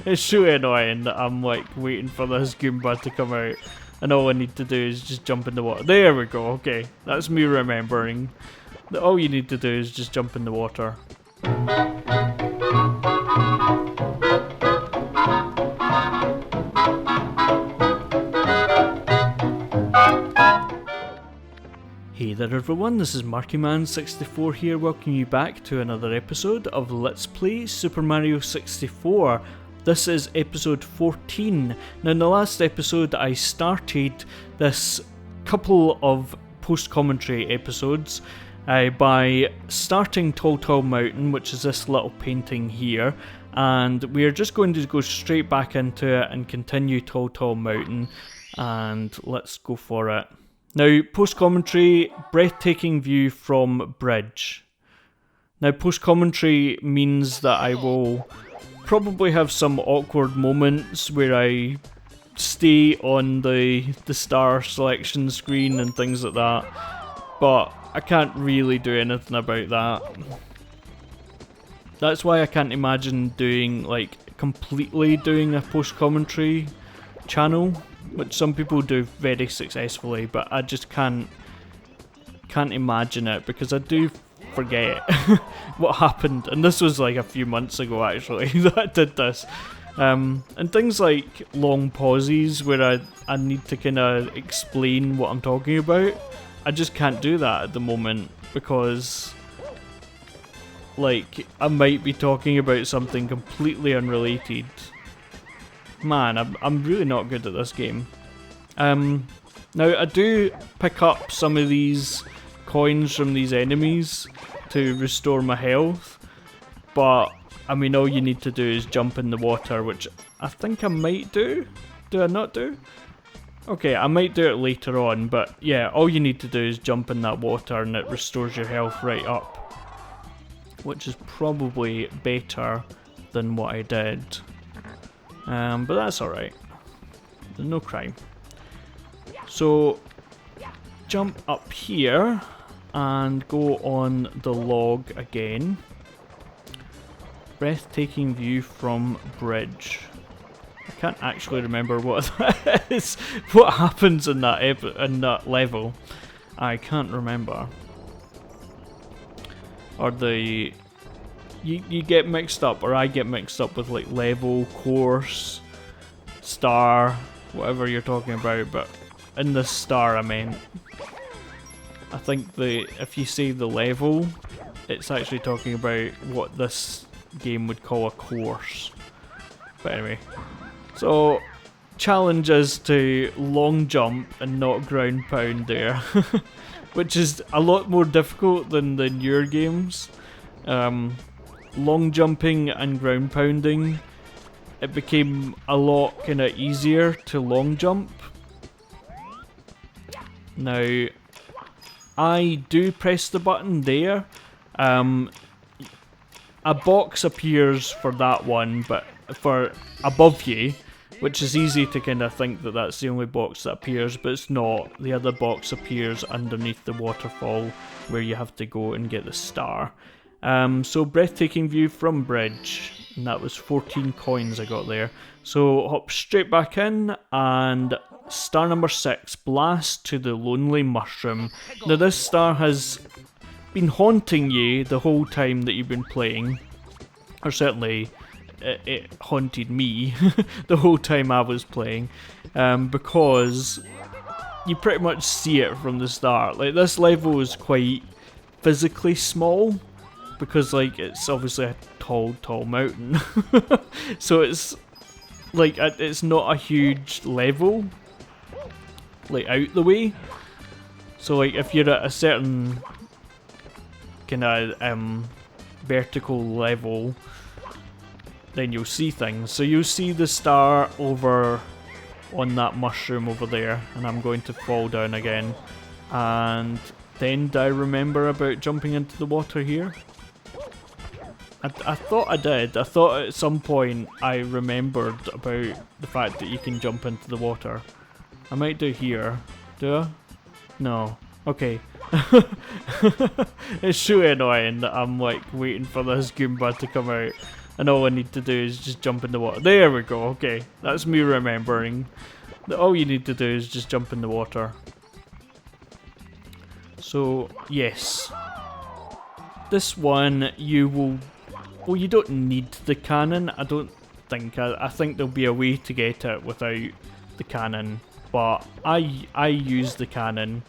It's really annoying that I'm like waiting for this Goomba to come out and all I need to do is just jump in the water. There we go, okay. That's me remembering that all you need to do is just jump in the water. Hey there everyone, this is MarkyMan64 here, welcoming you back to another episode of Let's Play Super Mario 64. This is episode 14. Now in the last episode I started this couple of post-commentary episodes by starting Tall Mountain, which is this little painting here, and we're just going to go straight back into it and continue Tall Mountain, and let's go for it. Now, post-commentary, breathtaking view from bridge. Now, post-commentary means that I will probably have some awkward moments where I stay on the star selection screen and things like that, but I can't really do anything about that. That's why I can't imagine doing, like, completely doing a post-commentary channel, which some people do very successfully, but I just can't imagine it because I do forget what happened, and this was like a few months ago actually that I did this. And things like long pauses where I need to kind of explain what I'm talking about, I just can't do that at the moment because like I might be talking about something completely unrelated. Man, I'm really not good at this game. Now I do pick up some of these coins from these enemies to restore my health, but I mean all you need to do is jump in the water, which I think I might do. Do I not do? Okay, I might do it later on, but yeah, all you need to do is jump in that water and it restores your health right up, which is probably better than what I did. But that's alright. There's no crime. So, jump up here and go on the log again. Breathtaking view from bridge. I can't actually remember what that is. What happens in that level? I can't remember. Or the... You get mixed up, or I get mixed up with like level, course, star, whatever you're talking about, but in this star I meant. I think if you say the level, it's actually talking about what this game would call a course. But anyway, so challenge is to long jump and not ground pound there, which is a lot more difficult than the newer games. Long jumping and ground pounding, it became a lot kind of easier to long jump. Now, I do press the button there. A box appears for that one, but for above you, which is easy to kind of think that that's the only box that appears, but it's not. The other box appears underneath the waterfall where you have to go and get the star. So breathtaking view from bridge, and that was 14 coins I got there. So hop straight back in, and star number 6, blast to the lonely mushroom. Now this star has been haunting you the whole time that you've been playing, or certainly it haunted me the whole time I was playing, because you pretty much see it from the start. Like this level is quite physically small, because like it's obviously a tall mountain. So it's like it's not a huge level like out the way. So like if you're at a certain kind of vertical level, then you'll see things. So you'll see the star over on that mushroom over there, and I'm going to fall down again. And then do I remember about jumping into the water here? I thought I did. I thought at some point I remembered about the fact that you can jump into the water. I might do here. Do I? No. Okay. It's really annoying that I'm like waiting for this Goomba to come out And all I need to do is just jump in the water. There we go, okay. That's me remembering. All you need to do is just jump in the water. So, yes. This one, you will... Well, you don't need the cannon, I don't think. I think there'll be a way to get it without the cannon. But I use the cannon,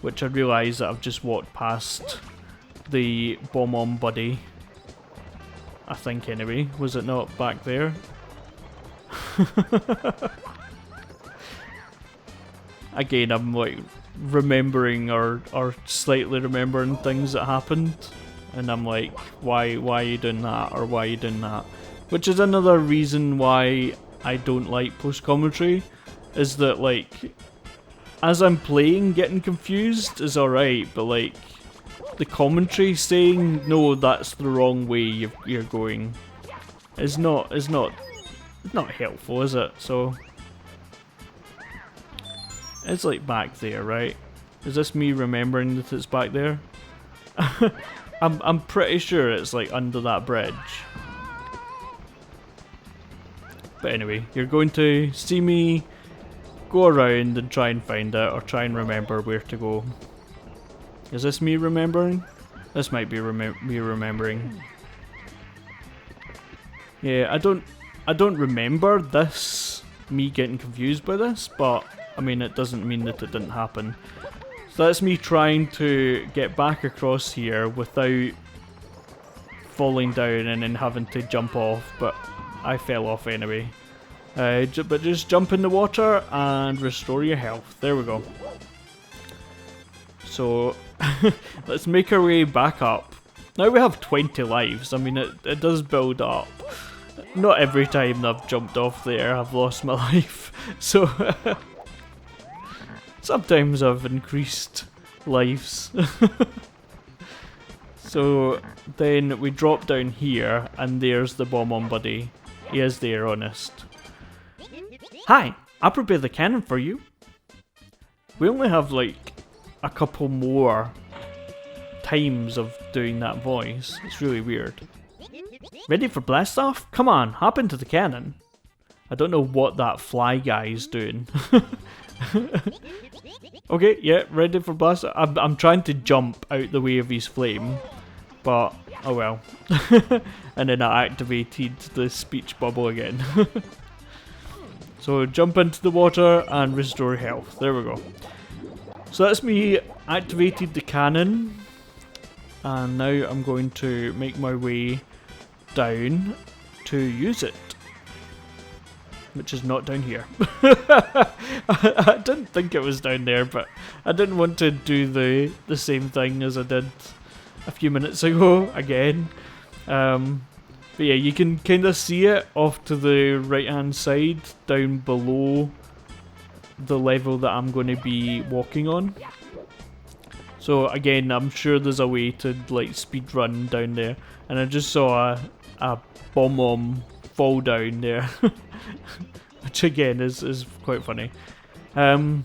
which I realise that I've just walked past the bomb-on buddy. I think anyway. Was it not back there? Again, I'm like remembering or slightly remembering things that happened. And I'm like, why are you doing that? Or why are you doing that? Which is another reason why I don't like post-commentary. Is that like, as I'm playing, getting confused is alright. But like, the commentary saying, no, that's the wrong way you're going. Is not helpful, is it? So... It's like back there, right? Is this me remembering that it's back there? I'm pretty sure it's like under that bridge. But anyway, you're going to see me go around and try and find it, or try and remember where to go. Is this me remembering? This might be me remembering. Yeah, I don't remember this, me getting confused by this, but I mean it doesn't mean that it didn't happen. So that's me trying to get back across here without falling down and then having to jump off, but I fell off anyway. But just jump in the water and restore your health. There we go. So let's make our way back up. Now we have 20 lives. I mean, it does build up. Not every time I've jumped off there I've lost my life. So sometimes I've increased lives. So then we drop down here and there's the bomb-on buddy. He is there, honest. Hi, I'll prepare the cannon for you. We only have like a couple more times of doing that voice. It's really weird. Ready for blast off? Come on, hop into the cannon. I don't know what that fly guy is doing. Okay, yeah, ready for blast off. I'm trying to jump out the way of his flame, but oh well. And then I activated the speech bubble again. So jump into the water and restore health. There we go. So that's me activated the cannon. And now I'm going to make my way down to use it. Which is not down here. I didn't think it was down there, but I didn't want to do the same thing as I did a few minutes ago again. But yeah, you can kind of see it off to the right hand side down below the level that I'm going to be walking on. So again, I'm sure there's a way to like speed run down there, and I just saw a bomb fall down there, which again is quite funny. But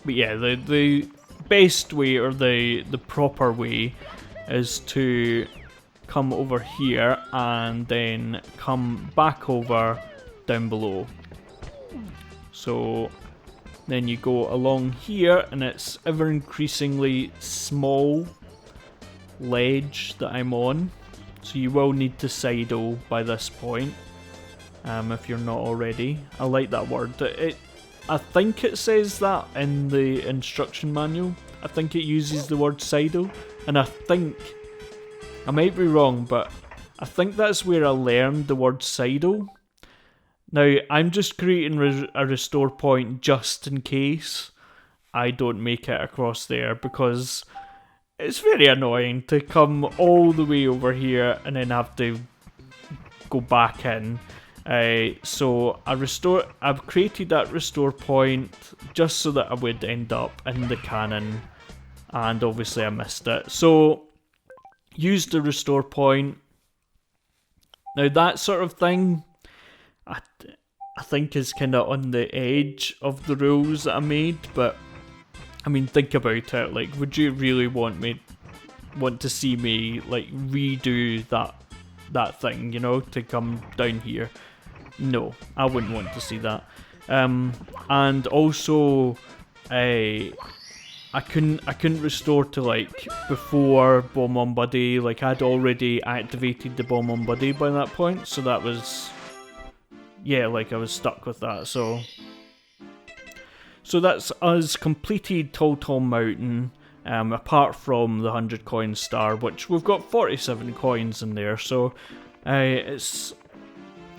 yeah, the best way, or the proper way, is to come over here and then come back over down below. So then you go along here, and it's ever increasingly small ledge that I'm on. So you will need to sidle by this point, if you're not already. I like that word. I think it says that in the instruction manual. I think it uses the word sidle, and I think, I might be wrong, but I think that's where I learned the word sidle. Now, I'm just creating a restore point just in case I don't make it across there, because it's very annoying to come all the way over here and then have to go back in. So I've created that restore point just so that I would end up in the cannon, and obviously I missed it. So use the restore point. Now that sort of thing, I think is kind of on the edge of the rules that I made, but I mean, think about it. Like, would you really want me want to see me like redo that thing, you know, to come down here. No, I wouldn't want to see that. And also, I couldn't restore to like before Bomb on Buddy. Like I'd already activated the Bomb on Buddy by that point, so that was, yeah, like I was stuck with that. So that's us completed Tall Tall Mountain. Apart from the 100 coin star, which we've got 47 coins in there, so it's,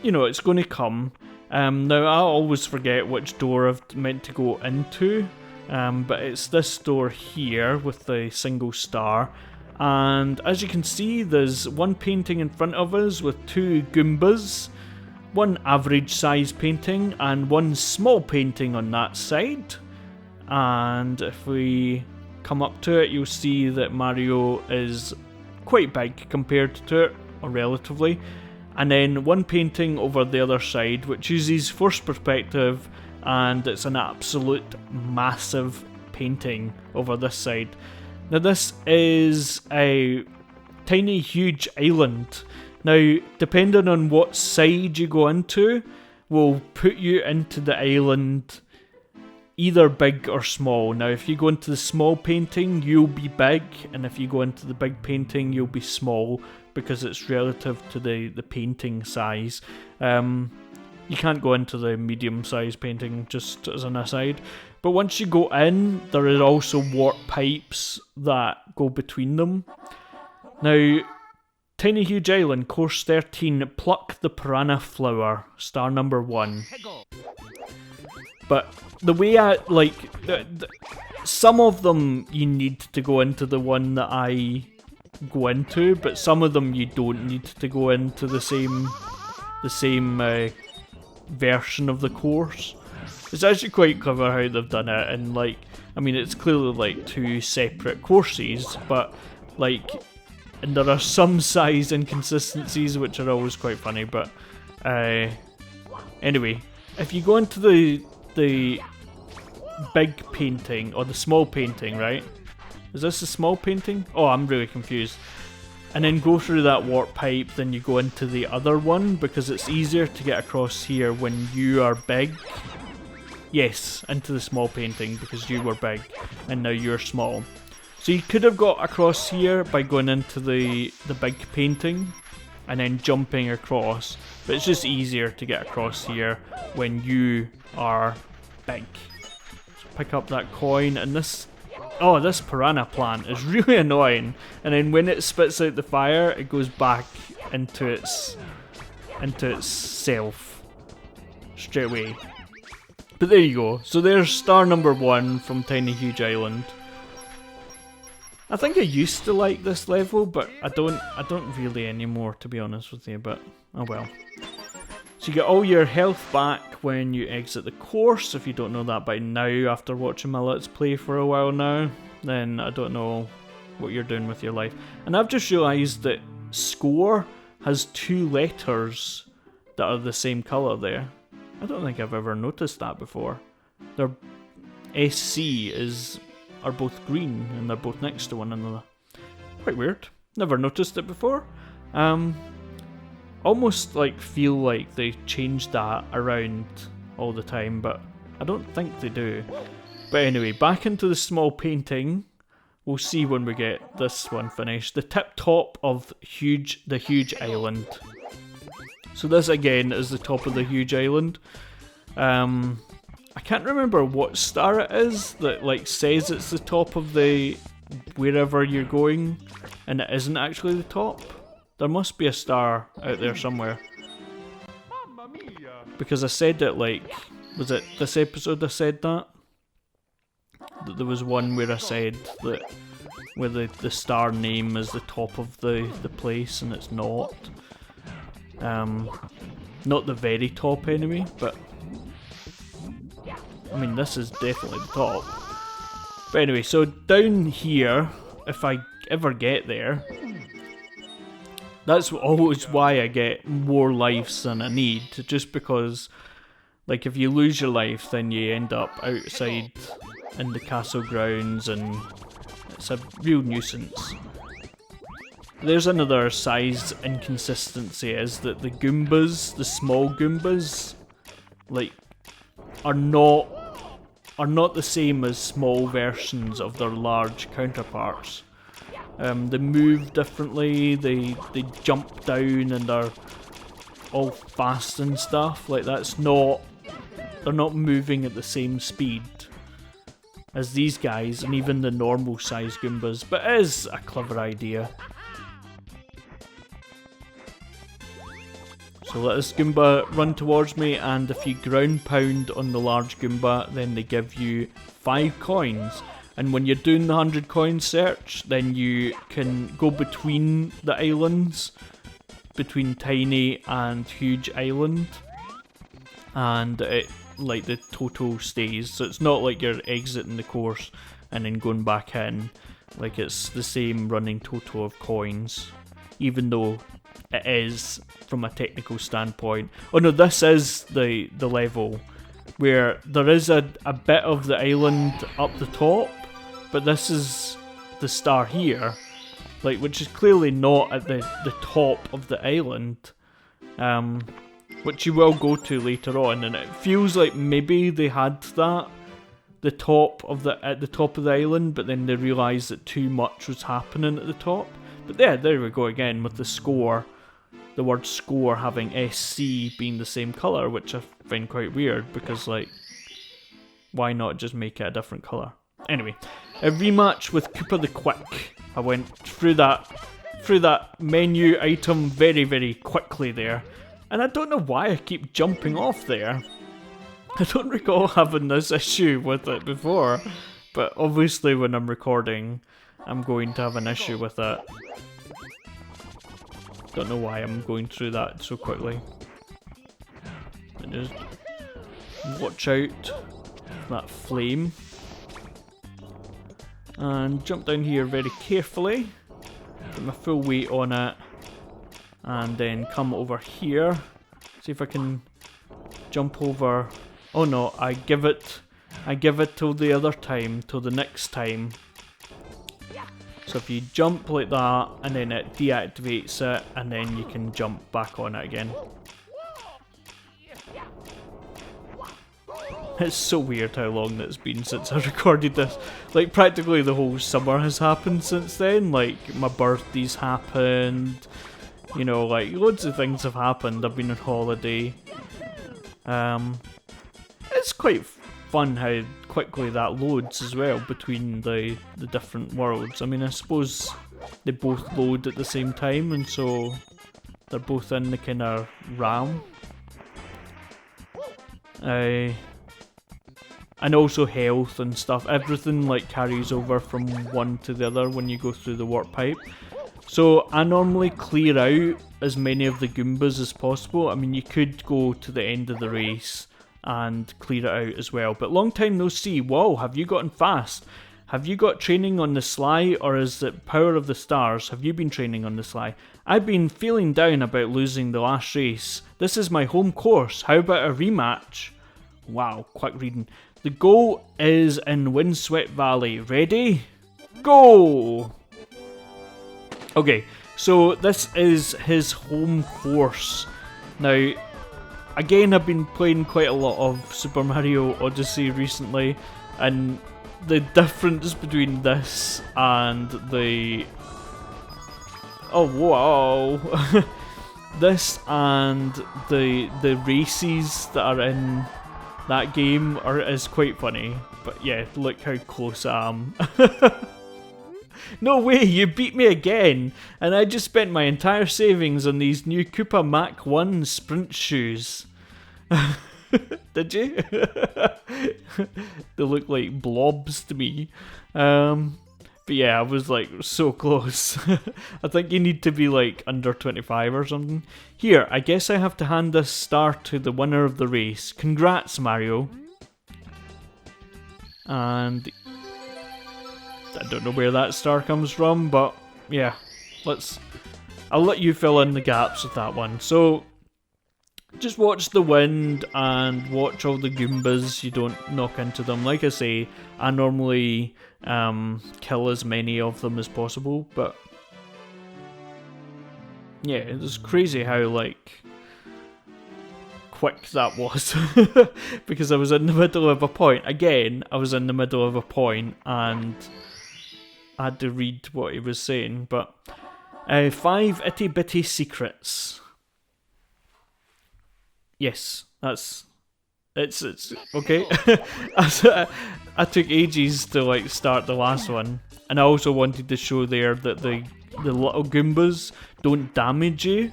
you know, it's going to come. Now I always forget which door I've meant to go into. But it's this door here with the single star, and as you can see there's one painting in front of us with two Goombas, one average size painting and one small painting on that side. And if we come up to it, you'll see that Mario is quite big compared to it, or relatively, and then one painting over the other side which uses first perspective, and it's an absolute massive painting over this side. Now this is a tiny huge island. Now depending on what side you go into will put you into the island either big or small. Now if you go into the small painting you'll be big, and if you go into the big painting you'll be small, because it's relative to the painting size. You can't go into the medium-sized painting, just as an aside. But once you go in, there are also warp pipes that go between them. Now, Tiny Huge Island, course 13, pluck the piranha flower, star number 1. But the way I, like, some of them you need to go into the one that I go into, but some of them you don't need to go into the same version of the course. It's actually quite clever how they've done it, and like, I mean, it's clearly like two separate courses, but like, and there are some size inconsistencies which are always quite funny. But anyway, if you go into the big painting or the small painting, right? Is this a small painting? Oh, I'm really confused. And then go through that warp pipe, then you go into the other one, because it's easier to get across here when you are big. Yes, into the small painting, because you were big, and now you're small. So you could have got across here by going into the big painting, and then jumping across, but it's just easier to get across here when you are big. So pick up that coin, and this piranha plant is really annoying, and then when it spits out the fire it goes back into itself straight away. But there you go, so there's star number 1 from Tiny Huge Island. I think I used to like this level, but I don't really anymore, to be honest with you, but oh well. So you get all your health back when you exit the course. If you don't know that by now, after watching my Let's Play for a while now, then I don't know what you're doing with your life. And I've just realised that score has 2 letters that are the same colour there. I don't think I've ever noticed that before. Their SC are both green, and they're both next to one another. Quite weird. Never noticed it before. Almost like feel like they changed that around all the time, but I don't think they do. But anyway, back into the small painting. We'll see when we get this one finished. The tip top of the huge island. So this again is the top of the huge island. I can't remember what star it is that like says it's the top of the wherever you're going, and it isn't actually the top. There must be a star out there somewhere. Because I said it like, was it this episode I said that? That there was one where I said that where the star name is the top of the place, and it's not. Not the very top anyway, but I mean this is definitely the top. But anyway, so down here, if I ever get there, that's always why I get more lives than I need, just because like if you lose your life then you end up outside in the castle grounds and it's a real nuisance. There's another size inconsistency, is that the Goombas, the small Goombas, like, are not the same as small versions of their large counterparts. They move differently, they jump down and they're all fast and stuff. Like, they're not moving at the same speed as these guys and even the normal size Goombas, but it is a clever idea. So let this Goomba run towards me, and if you ground pound on the large Goomba, then they give you 5 coins. And when you're doing the 100 coin search, then you can go between the islands, between tiny and huge island, and it, like, the total stays. So it's not like you're exiting the course and then going back in. Like, it's the same running total of coins, even though it is from a technical standpoint. Oh no, this is the level where there is a bit of the island up the top, but this is the star here, like, which is clearly not at the top of the island, which you will go to later on, and it feels like maybe they had that at the top of the island, but then they realised that too much was happening at the top. But there we go again with the score. The word score having SC being the same colour, which I find quite weird, because, like, why not just make it a different colour? Anyway, a rematch with Koopa the Quick. I went through that menu item very, very quickly there, and I don't know why I keep jumping off there. I don't recall having this issue with it before, but obviously when I'm recording, I'm going to have an issue with it. Don't know why I'm going through that so quickly. And just watch out for that flame. And jump down here very carefully. Put my full weight on it. And then come over here. See if I can jump over. Oh no, I give it till the other time, till the next time. So if you jump like that, and then it deactivates it, and then you can jump back on it again. It's so weird how long it's been since I recorded this. Like, practically the whole summer has happened since then. Like, my birthday's happened. You know, like, loads of things have happened. I've been on holiday. It's quite fun how quickly that loads as well between the different worlds. I mean, I suppose they both load at the same time, and so they're both in the kind of RAM. And also health and stuff. Everything, like, carries over from one to the other when you go through the warp pipe. So I normally clear out as many of the Goombas as possible. I mean, you could go to the end of the race and clear it out as well. But long time no see. Whoa, have you gotten fast? Have you got training on the sly, or is it power of the stars? Have you been training on the sly? I've been feeling down about losing the last race. This is my home course. How about a rematch? Wow, quick reading. The goal is in Windswept Valley. Ready? Go! Okay, so this is his home course. Now, again, I've been playing quite a lot of Super Mario Odyssey recently, and the difference between this and the... Oh, wow! This and the races that are in that game is quite funny. But yeah, look how close I am. No way, you beat me again! And I just spent my entire savings on these new Koopa Mach 1 sprint shoes. Did you? They look like blobs to me. But yeah, I was like so close. I think you need to be like under 25 or something. Here, I guess I have to hand this star to the winner of the race. Congrats, Mario. And I don't know where that star comes from, but yeah, I'll let you fill in the gaps with that one. So just watch the wind and watch all the Goombas. You don't knock into them. Like I say, I normally kill as many of them as possible, but Yeah, it's crazy how, like, quick that was. Because I was in the middle of a point. Again, I was in the middle of a point and I had to read what he was saying. But 5 itty bitty secrets. Yes, it's okay. I took ages to like start the last one, and I also wanted to show there that the little Goombas don't damage you,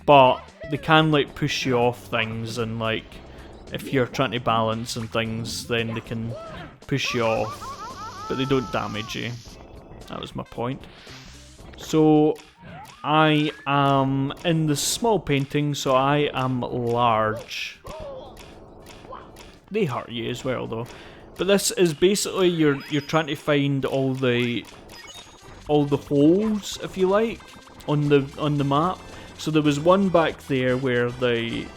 but they can like push you off things, and like if you're trying to balance and things, then they can push you off, but they don't damage you. That was my point. So I am in the small painting, so I am large. They hurt you as well though. But this is basically you're trying to find all the holes, if you like, on the map. So there was one back there where the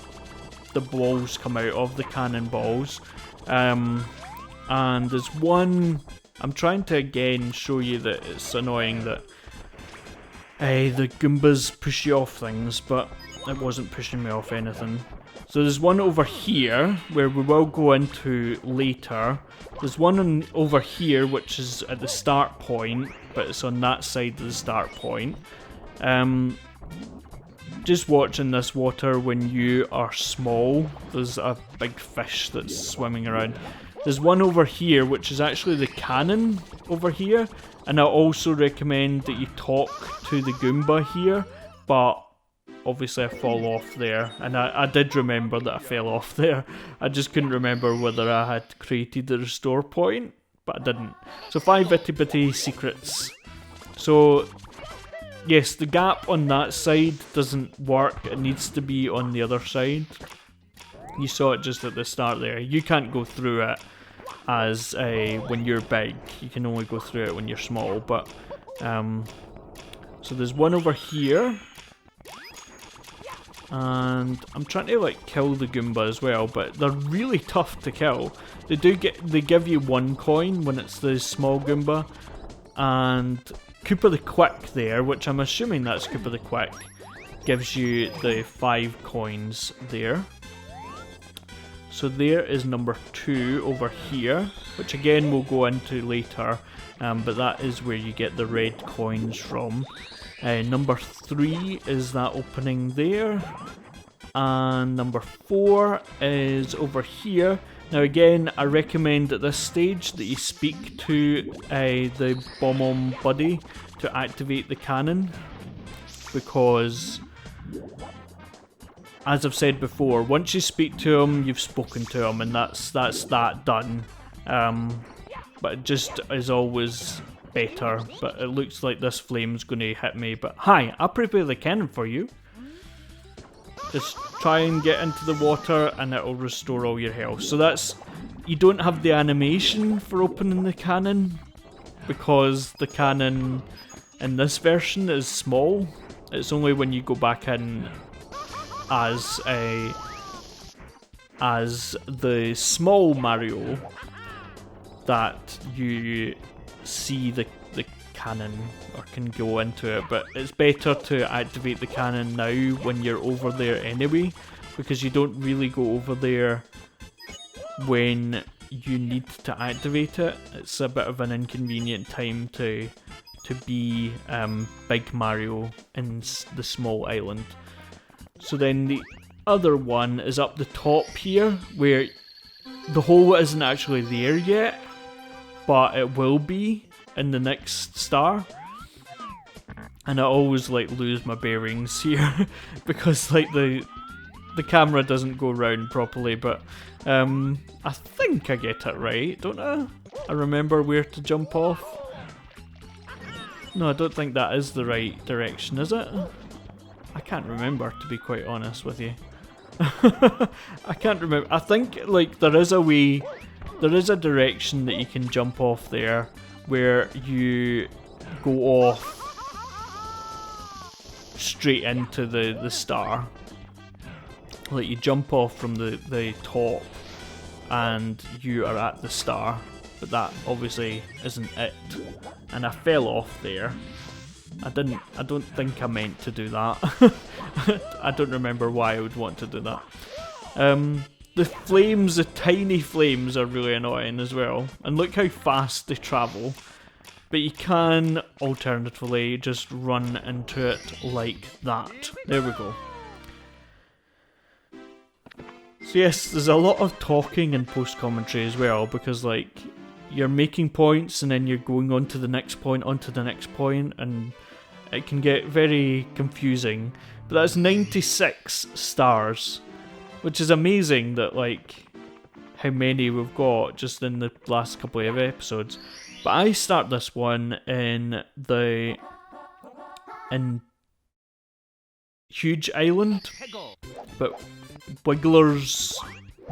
balls come out of, the cannonballs. And there's one, I'm trying to again show you that it's annoying that the Goombas push you off things, but it wasn't pushing me off anything. So there's one over here, where we will go into later. There's one over here, which is at the start point, but it's on that side of the start point. Just watching this water when you are small, there's a big fish that's swimming around. There's one over here, which is actually the cannon over here, and I also recommend that you talk to the Goomba here, but obviously I fall off there, and I did remember that I fell off there. I just couldn't remember whether I had created the restore point, but I didn't. So 5 itty bitty secrets. So yes, the gap on that side doesn't work, it needs to be on the other side. You saw it just at the start there. You can't go through it as when you're big, you can only go through it when you're small, but so there's one over here. And I'm trying to like kill the Goomba as well, but they're really tough to kill. They give you 1 coin when it's the small Goomba, and Koopa the Quick there, which I'm assuming that's Koopa the Quick, gives you the 5 coins there. So there is number 2 over here, which again we'll go into later, but that is where you get the red coins from. Number 3 is that opening there, and number 4 is over here. Now again, I recommend at this stage that you speak to the Bomb Buddy to activate the cannon, because as I've said before, once you speak to him, you've spoken to him, and that's that done. But it just is always better, but it looks like this flame's going to hit me. But hi, I'll prepare the cannon for you. Just try and get into the water and it'll restore all your health. So that's, you don't have the animation for opening the cannon, because the cannon in this version is small. It's only when you go back in as the small Mario that you see the cannon or can go into it, but it's better to activate the cannon now when you're over there anyway, because you don't really go over there when you need to activate it. It's a bit of an inconvenient time to be Big Mario in the small island. So then the other one is up the top here, where the hole isn't actually there yet, but it will be in the next star. And I always like lose my bearings here because like the camera doesn't go round properly, but I think I get it right, don't I? I remember where to jump off. No, I don't think that is the right direction, is it? I can't remember, to be quite honest with you. I can't remember. I think like there is a way, there is a direction that you can jump off there where you go off straight into the star. Like you jump off from the top and you are at the star, but that obviously isn't it. And I fell off there. I don't think I meant to do that. I don't remember why I would want to do that. The flames, the tiny flames, are really annoying as well. And look how fast they travel. But you can, alternatively, just run into it like that. There we go. So yes, there's a lot of talking and post-commentary as well, because like, you're making points and then you're going on to the next point, and it can get very confusing. But that's 96 stars, which is amazing that like, how many we've got just in the last couple of episodes. But I start this one in Huge Island, but Wiggler's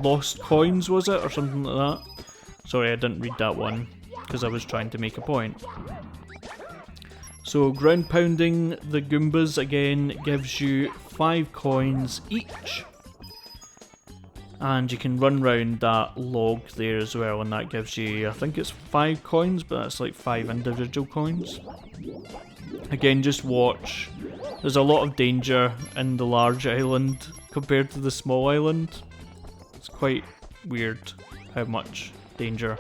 Lost Coins, was it? Or something like that. Sorry, I didn't read that one, because I was trying to make a point. So, ground pounding the Goombas again gives you 5 coins each. And you can run round that log there as well, and that gives you, I think it's 5 coins, but that's like 5 individual coins. Again, just watch. There's a lot of danger in the large island compared to the small island. It's quite weird how much danger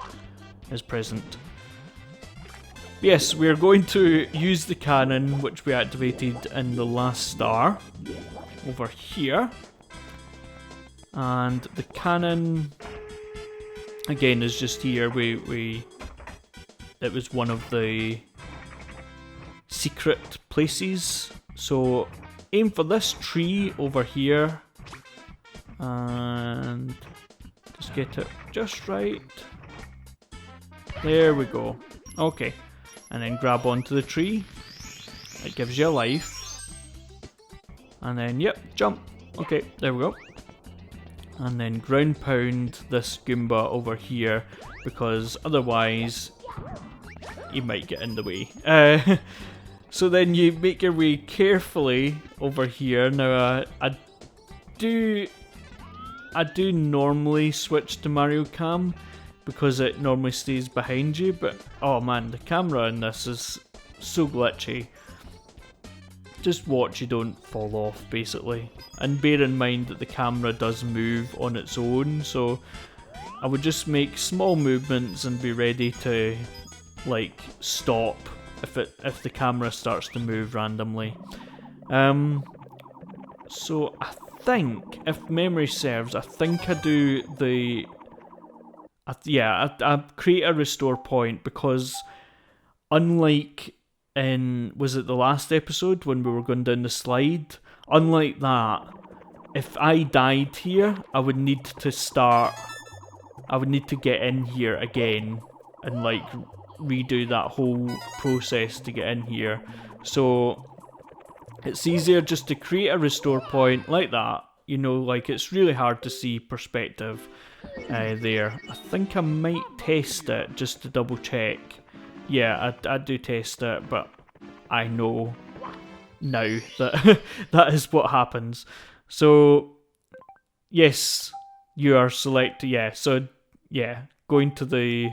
is present. Yes, we're going to use the cannon, which we activated in the last star, over here. And the cannon, again, is just here. It was one of the secret places. So aim for this tree over here, and just get it just right. There we go. Okay, and then grab onto the tree. It gives you a life, and then yep, jump. Okay, there we go. And then ground pound this Goomba over here, because otherwise you might get in the way. So then you make your way carefully over here. Now I do normally switch to Mario Cam, because it normally stays behind you, but oh man, the camera in this is so glitchy. Just watch you don't fall off, basically. And bear in mind that the camera does move on its own, so I would just make small movements and be ready to like stop if the camera starts to move randomly. So I think, if memory serves, I think I do the I create a restore point, because unlike in, was it the last episode when we were going down the slide? Unlike that, if I died here, I would need to get in here again and like redo that whole process to get in here. So it's easier just to create a restore point like that. You know, like it's really hard to see perspective there. I think I might test it just to double check. Yeah, I do test it, but I know now that that is what happens. So, yes, you are selected. Yeah, so yeah, going to the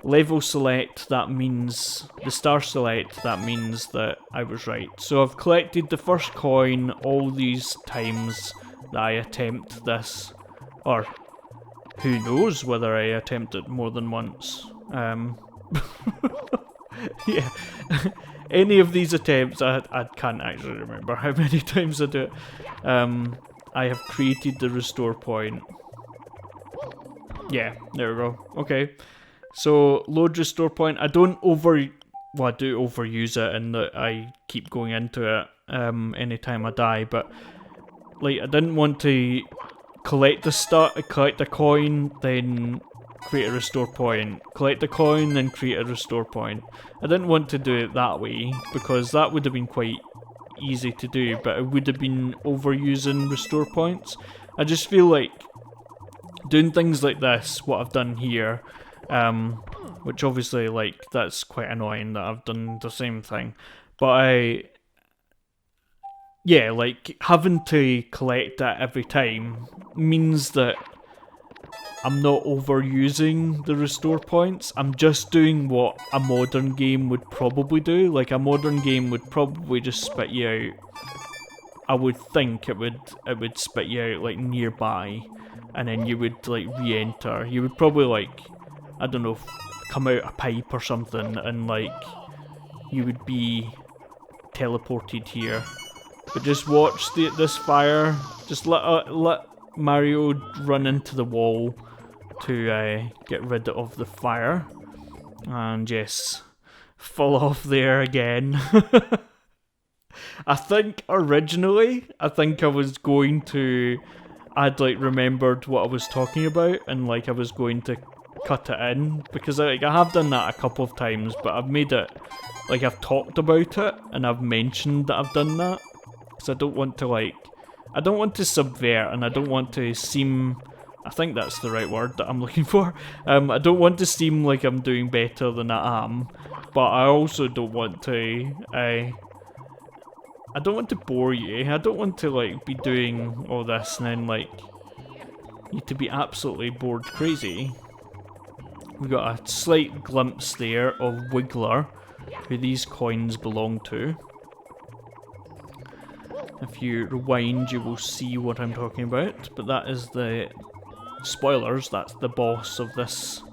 level select, that means the star select, that means that I was right. So I've collected the first coin all these times that I attempt this, or who knows whether I attempt it more than once. Yeah, any of these attempts, I can't actually remember how many times I do it. I have created the restore point. Yeah, there we go. Okay, so load restore point. I do overuse it in that I keep going into it anytime I die, but like I didn't want to collect a coin, then create a restore point. Collect a coin, then create a restore point. I didn't want to do it that way, because that would have been quite easy to do, but it would have been overusing restore points. I just feel like doing things like this, what I've done here, which obviously, like, that's quite annoying that I've done the same thing, but yeah, like, having to collect that every time means that I'm not overusing the restore points. I'm just doing what a modern game would probably do. Like, a modern game would probably just spit you out. I would think it would spit you out, like, nearby. And then you would, like, re-enter. You would probably, like, I don't know, come out a pipe or something, and, like, you would be teleported here. But just watch this fire. Just let Mario run into the wall to get rid of the fire. And yes, fall off there again. I think originally, I was going to, I'd like remembered what I was talking about, and like I was going to cut it in, because like I have done that a couple of times, but I've made it, like I've talked about it, and I've mentioned that I've done that, because I don't want to like, I don't want to subvert, and I don't want to seem, I think that's the right word that I'm looking for. I don't want to seem like I'm doing better than I am, but I also don't want to, I don't want to bore you. I don't want to like be doing all this and then like you to be absolutely bored crazy. We got a slight glimpse there of Wiggler, who these coins belong to. If you rewind, you will see what I'm talking about, but that is the spoilers. That's the boss of this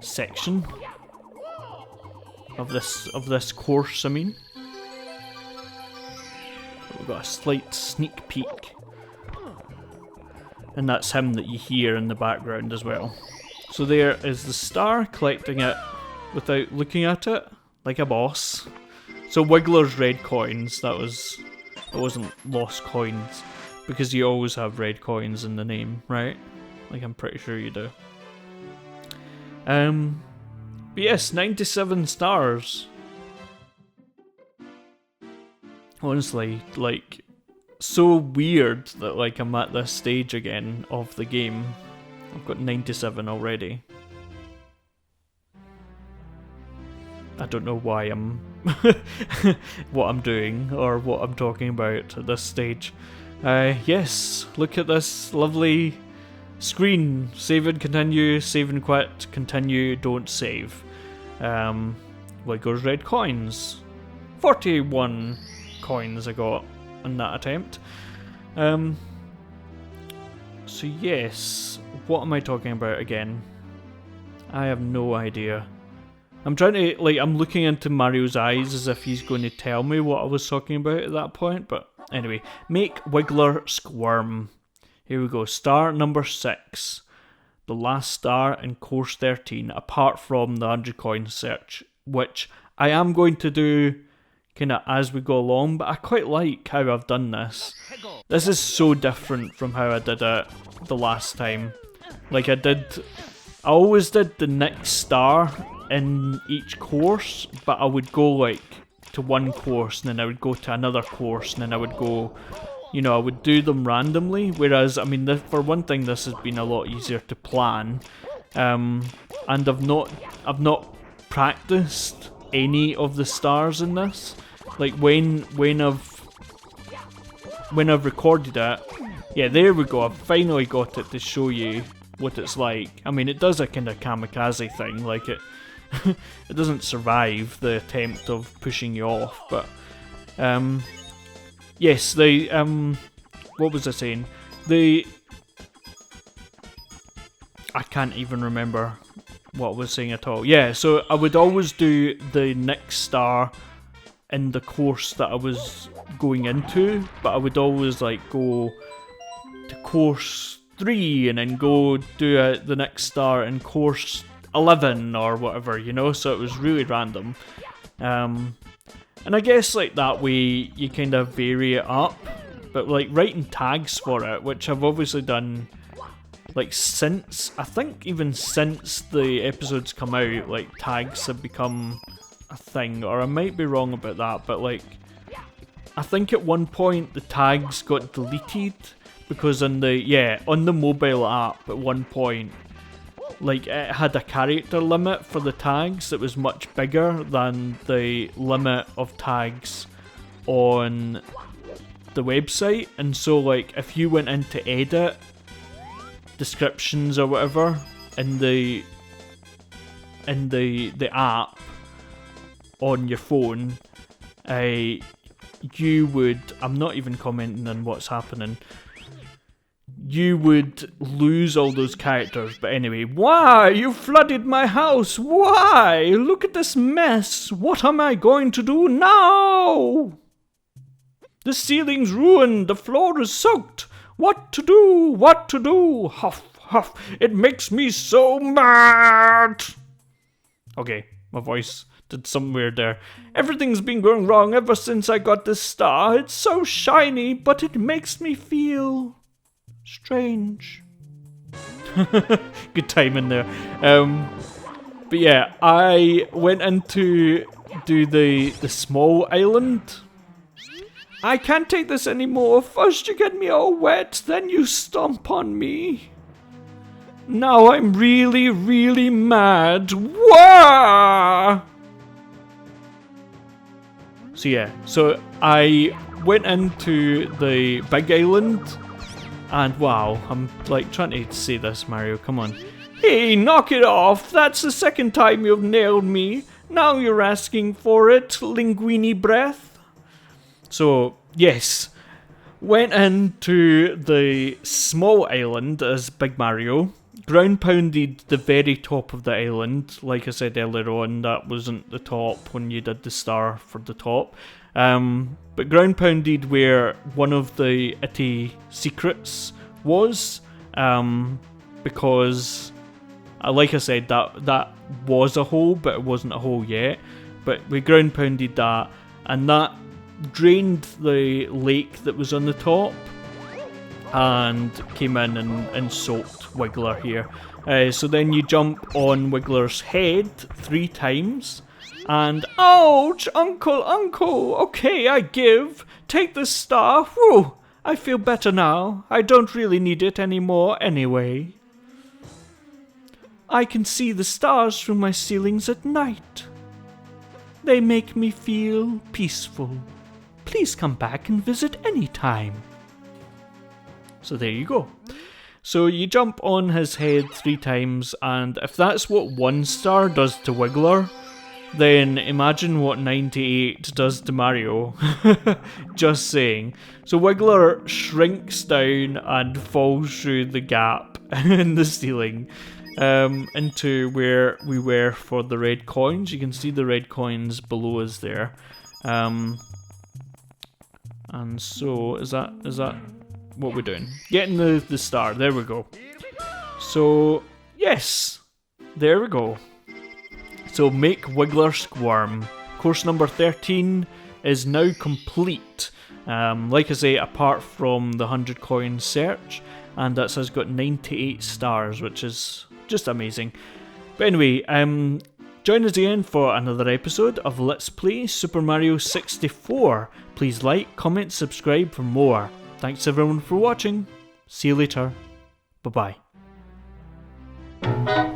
section of this course. I mean, we've got a slight sneak peek, and that's him that you hear in the background as well. So there is the star, collecting it without looking at it, like a boss. So Wiggler's red coins. It wasn't lost coins, because you always have red coins in the name, right? Like, I'm pretty sure you do. But yes, 97 stars. Honestly, like, so weird that, like, I'm at this stage again of the game. I've got 97 already. I don't know why I'm what I'm doing or what I'm talking about at this stage. Yes, look at this lovely screen. Save and continue, save and quit, continue, don't save. Wiggler's red coins. 41 coins I got in that attempt. So yes, what am I talking about again? I have no idea. I'm trying to, like, I'm looking into Mario's eyes as if he's going to tell me what I was talking about at that point, but anyway. Make Wiggler squirm. Here we go, star number 6. The last star in course 13, apart from the 100 coin search, which I am going to do kind of as we go along, but I quite like how I've done this. This is so different from how I did it the last time. Like I always did the next star in each course, but I would go like to one course and then I would go to another course and then I would go, you know, I would do them randomly. Whereas, I mean, for one thing, this has been a lot easier to plan, and I've not practiced any of the stars in this. Like when I've recorded it, yeah, there we go. I've finally got it to show you what it's like. I mean, it does a kind of kamikaze thing, like it it doesn't survive the attempt of pushing you off, but yes, what was I saying? I can't even remember what I was saying at all. Yeah, so I would always do the next star in the course that I was going into, but I would always like go to course 3 and then go do the next star in course 11 or whatever, you know, so it was really random. And I guess like that way you kind of vary it up, but like writing tags for it, which I've obviously done like since, I think even since the episodes come out, like tags have become a thing, or I might be wrong about that, but like I think at one point the tags got deleted because on the mobile app at one point, like it had a character limit for the tags that was much bigger than the limit of tags on the website, and so like if you went into edit descriptions or whatever in the app on your phone, you would, I'm not even commenting on what's happening, you would lose all those characters. But anyway, why? You flooded my house. Why? Look at this mess. What am I going to do now? The ceiling's ruined. The floor is soaked. What to do? What to do? Huff, huff. It makes me so mad. Okay, my voice did something weird there. Everything's been going wrong ever since I got this star. It's so shiny, but it makes me feel strange. Good timing there. But yeah, I went in to do the small island. I can't take this anymore. First you get me all wet, then you stomp on me. Now I'm really, really mad. Wah! So yeah, so I went into the big island, and wow, I'm like trying to say this, Mario, come on. Hey, knock it off! That's the second time you've nailed me. Now you're asking for it, linguini breath. So, yes, went into the small island as Big Mario, ground pounded the very top of the island. Like I said earlier on, that wasn't the top when you did the star for the top. But ground pounded where one of the Itty secrets was, because, like I said, that was a hole, but it wasn't a hole yet. But we ground pounded that, and that drained the lake that was on the top and came in and soaked Wiggler here. So then you jump on Wiggler's head 3 times and ouch, uncle, okay, I give. Take the star. Whew, I feel better now. I don't really need it anymore anyway. I can see the stars from my ceilings at night. They make me feel peaceful. Please come back and visit anytime. So there you go. So you jump on his head 3 times, and if that's what 1 star does to Wiggler, then imagine what 98 does to Mario. Just saying. So Wiggler shrinks down and falls through the gap in the ceiling into where we were for the red coins. You can see the red coins below us there. And so, is that what we're doing? Getting the star, there we go. So, yes, there we go. So, make Wiggler squirm. Course number 13 is now complete. Like I say, apart from the 100 coin search, and that has got 98 stars, which is just amazing. But anyway, join us again for another episode of Let's Play Super Mario 64. Please like, comment, subscribe for more. Thanks everyone for watching. See you later. Bye bye.